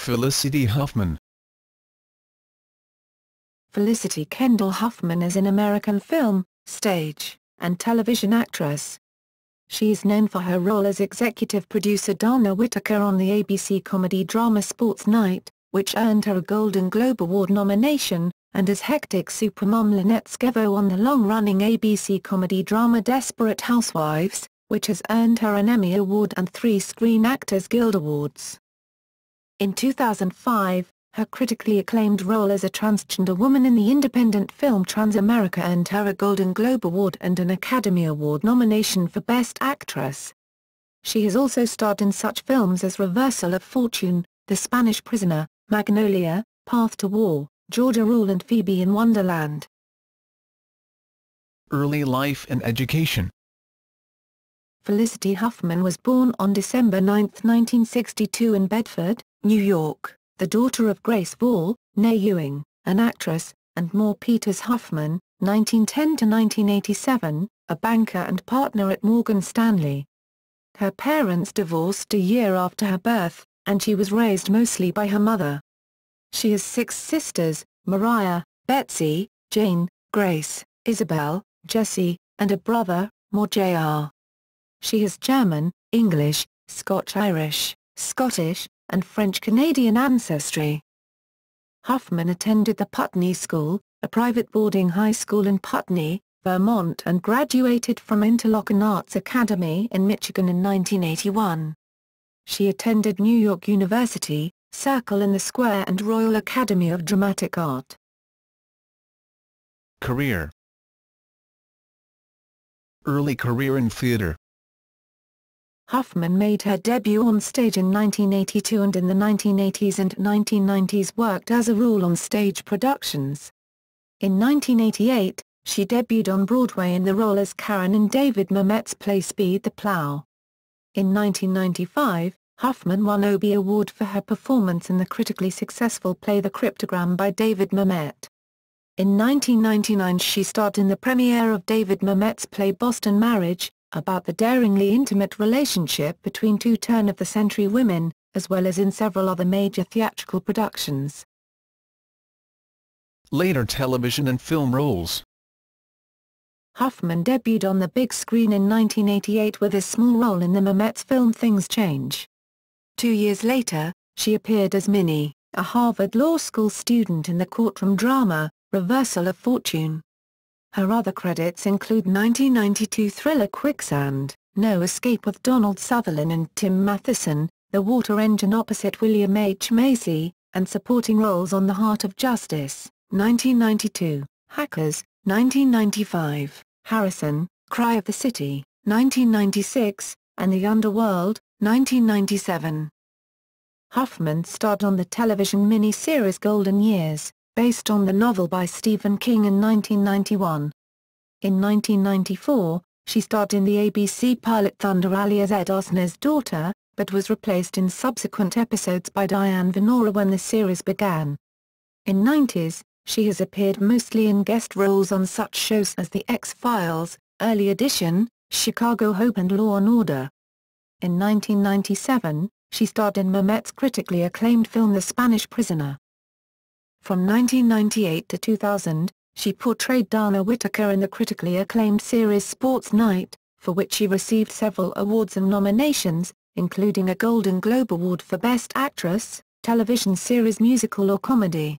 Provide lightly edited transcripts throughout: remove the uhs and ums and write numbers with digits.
Felicity Huffman. Felicity Kendall Huffman is an American film, stage, and television actress. She is known for her role as executive producer Dana Whitaker on the ABC comedy drama Sports Night, which earned her a Golden Globe Award nomination, and as hectic supermom Lynette Scavo on the long-running ABC comedy drama Desperate Housewives, which has earned her an Emmy Award and 3 Screen Actors Guild Awards. In 2005, her critically acclaimed role as a transgender woman in the independent film Trans-America earned her a Golden Globe Award and an Academy Award nomination for Best Actress. She has also starred in such films as Reversal of Fortune, The Spanish Prisoner, Magnolia, Path to War, Georgia Rule and Phoebe in Wonderland. Early life and education. Felicity Huffman was born on December 9, 1962 in Bedford, New York, the daughter of Grace Vall, née Ewing, an actress, and Moore Peters Huffman, 1910–1987, a banker and partner at Morgan Stanley. Her parents divorced a year after her birth, and she was raised mostly by her mother. She has 6 sisters, Mariah, Betsy, Jane, Grace, Isabel, Jessie, and a brother, Moore Jr. She has German, English, Scotch-Irish, Scottish, and French-Canadian ancestry. Huffman attended the Putney School, a private boarding high school in Putney, Vermont and graduated from Interlochen Arts Academy in Michigan in 1981. She attended New York University, Circle in the Square and Royal Academy of Dramatic Art. Career. Early career in theater. Huffman made her debut on stage in 1982 and in the 1980s and 1990s worked as a rule on stage productions. In 1988, she debuted on Broadway in the role as Karen in David Mamet's play Speed the Plow. In 1995, Huffman won an Obie Award for her performance in the critically successful play The Cryptogram by David Mamet. In 1999 she starred in the premiere of David Mamet's play Boston Marriage, about the daringly intimate relationship between 2 turn-of-the-century women, as well as in several other major theatrical productions. Later television and film roles. Huffman debuted on the big screen in 1988 with a small role in the Mamet's film Things Change. 2 years later, she appeared as Minnie, a Harvard Law School student in the courtroom drama, Reversal of Fortune. Her other credits include 1992 thriller Quicksand, No Escape with Donald Sutherland and Tim Matheson, The Water Engine opposite William H. Macy, and supporting roles on The Heart of Justice, 1992, Hackers, 1995, Harrison, Cry of the City, 1996, and The Underworld, 1997. Huffman starred on the television mini-series Golden Years, based on the novel by Stephen King in 1991. In 1994, she starred in the ABC pilot Thunder Alley as Ed Asner's daughter, but was replaced in subsequent episodes by Diane Venora when the series began. In 90s, she has appeared mostly in guest roles on such shows as The X-Files, Early Edition, Chicago Hope and Law and Order. In 1997, she starred in Mamet's critically acclaimed film The Spanish Prisoner. From 1998 to 2000, she portrayed Dana Whitaker in the critically acclaimed series Sports Night, for which she received several awards and nominations, including a Golden Globe Award for Best Actress, Television Series Musical or Comedy.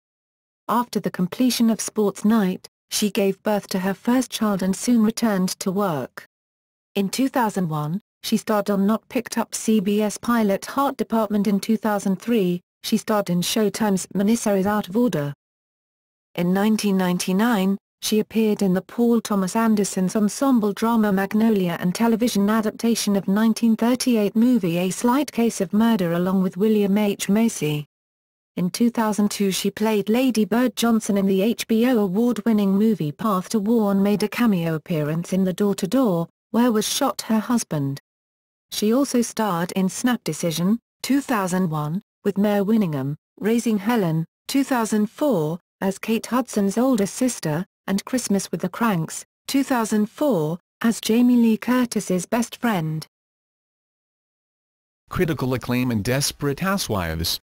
After the completion of Sports Night, she gave birth to her first child and soon returned to work. In 2001, she starred on Not Picked Up CBS pilot Heart Department. In 2003, she starred in Showtime's miniseries Out of Order. In 1999, she appeared in the Paul Thomas Anderson's ensemble drama Magnolia and television adaptation of 1938 movie A Slight Case of Murder along with William H. Macy. In 2002 she played Lady Bird Johnson in the HBO award-winning movie Path to War and made a cameo appearance in The Door-to-Door, where was shot her husband. She also starred in Snap Decision, 2001, with Mare Winningham, Raising Helen, 2004, as Kate Hudson's older sister, and Christmas with the Cranks, 2004, as Jamie Lee Curtis's best friend. Critical acclaim in Desperate Housewives.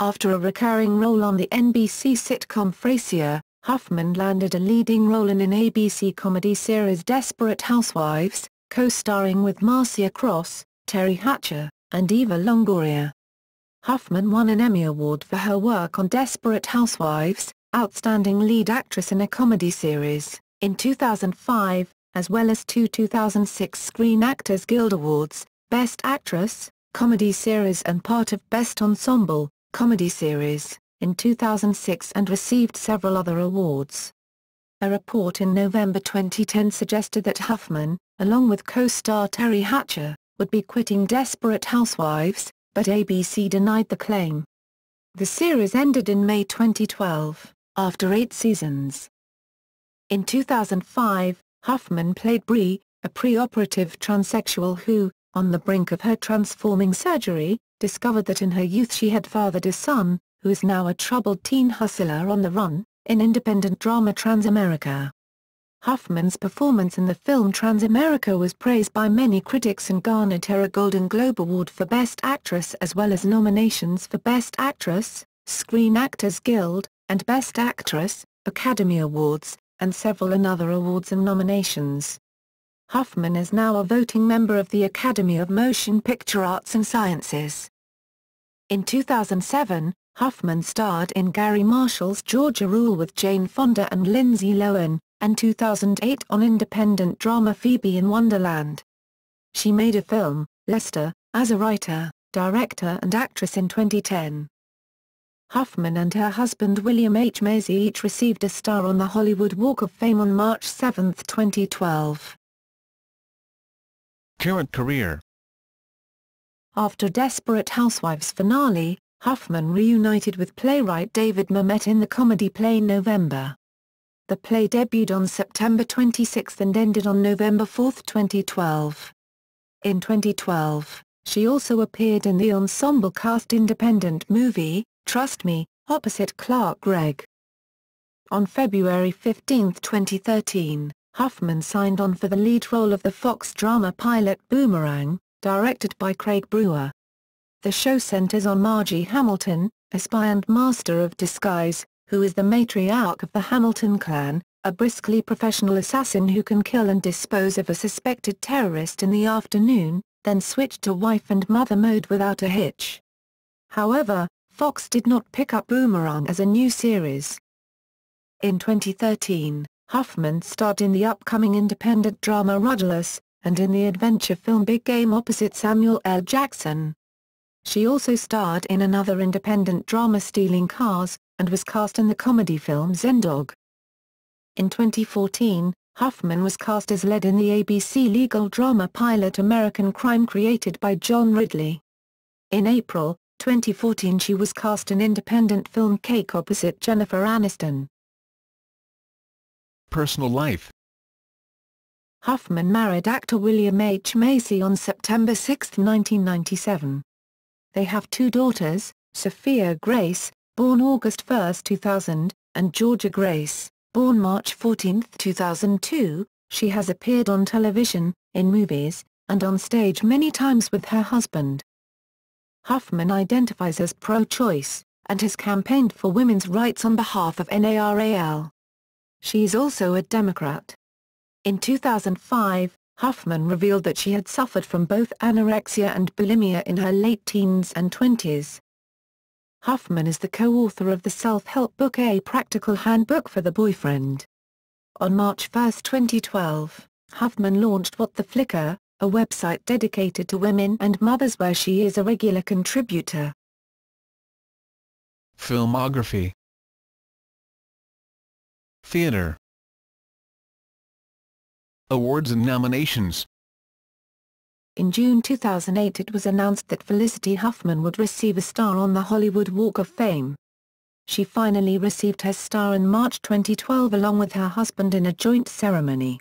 After a recurring role on the NBC sitcom Frasier, Huffman landed a leading role in an ABC comedy series Desperate Housewives, co-starring with Marcia Cross, Terry Hatcher, and Eva Longoria. Huffman won an Emmy Award for her work on Desperate Housewives, Outstanding Lead Actress in a Comedy Series, in 2005, as well as two 2006 Screen Actors Guild Awards, Best Actress, Comedy Series and part of Best Ensemble, Comedy Series, in 2006 and received several other awards. A report in November 2010 suggested that Huffman, along with co-star Terry Hatcher, would be quitting Desperate Housewives, but ABC denied the claim. The series ended in May 2012, after 8 seasons. In 2005, Huffman played Bree, a pre-operative transsexual who, on the brink of her transforming surgery, discovered that in her youth she had fathered a son, who is now a troubled teen hustler on the run, in independent drama Transamerica. Huffman's performance in the film Transamerica was praised by many critics and garnered her a Golden Globe Award for Best Actress as well as nominations for Best Actress, Screen Actors Guild, and Best Actress, Academy Awards, and several other awards and nominations. Huffman is now a voting member of the Academy of Motion Picture Arts and Sciences. In 2007, Huffman starred in Gary Marshall's Georgia Rule with Jane Fonda and Lindsay Lohan, and 2008 on independent drama Phoebe in Wonderland. She made a film, Lester, as a writer, director and actress in 2010. Huffman and her husband William H. Macy each received a star on the Hollywood Walk of Fame on March 7, 2012. Current career. After Desperate Housewives finale, Huffman reunited with playwright David Mamet in the comedy play November. The play debuted on September 26 and ended on November 4, 2012. In 2012, she also appeared in the ensemble cast independent movie, Trust Me, opposite Clark Gregg. On February 15, 2013, Huffman signed on for the lead role of the Fox drama pilot Boomerang, directed by Craig Brewer. The show centers on Margie Hamilton, a spy and master of disguise, who is the matriarch of the Hamilton clan, a briskly professional assassin who can kill and dispose of a suspected terrorist in the afternoon, then switch to wife and mother mode without a hitch. However, Fox did not pick up Boomerang as a new series. In 2013, Huffman starred in the upcoming independent drama Rudderless, and in the adventure film Big Game opposite Samuel L. Jackson. She also starred in another independent drama Stealing Cars, and was cast in the comedy film Zendog. In 2014, Huffman was cast as Led in the ABC legal drama pilot American Crime created by John Ridley. In April 2014 she was cast in independent film Cake opposite Jennifer Aniston. Personal life. Huffman married actor William H. Macy on September 6, 1997. They have 2 daughters, Sophia Grace, born August 1, 2000, and Georgia Grace, born March 14, 2002. She has appeared on television, in movies, and on stage many times with her husband. Huffman identifies as pro-choice, and has campaigned for women's rights on behalf of NARAL. She is also a Democrat. In 2005, Huffman revealed that she had suffered from both anorexia and bulimia in her late teens and 20s. Huffman is the co-author of the self-help book A Practical Handbook for the Boyfriend. On March 1, 2012, Huffman launched What the Flicker, a website dedicated to women and mothers where she is a regular contributor. Filmography. Theater. Awards and nominations. In June 2008 it was announced that Felicity Huffman would receive a star on the Hollywood Walk of Fame. She finally received her star in March 2012 along with her husband in a joint ceremony.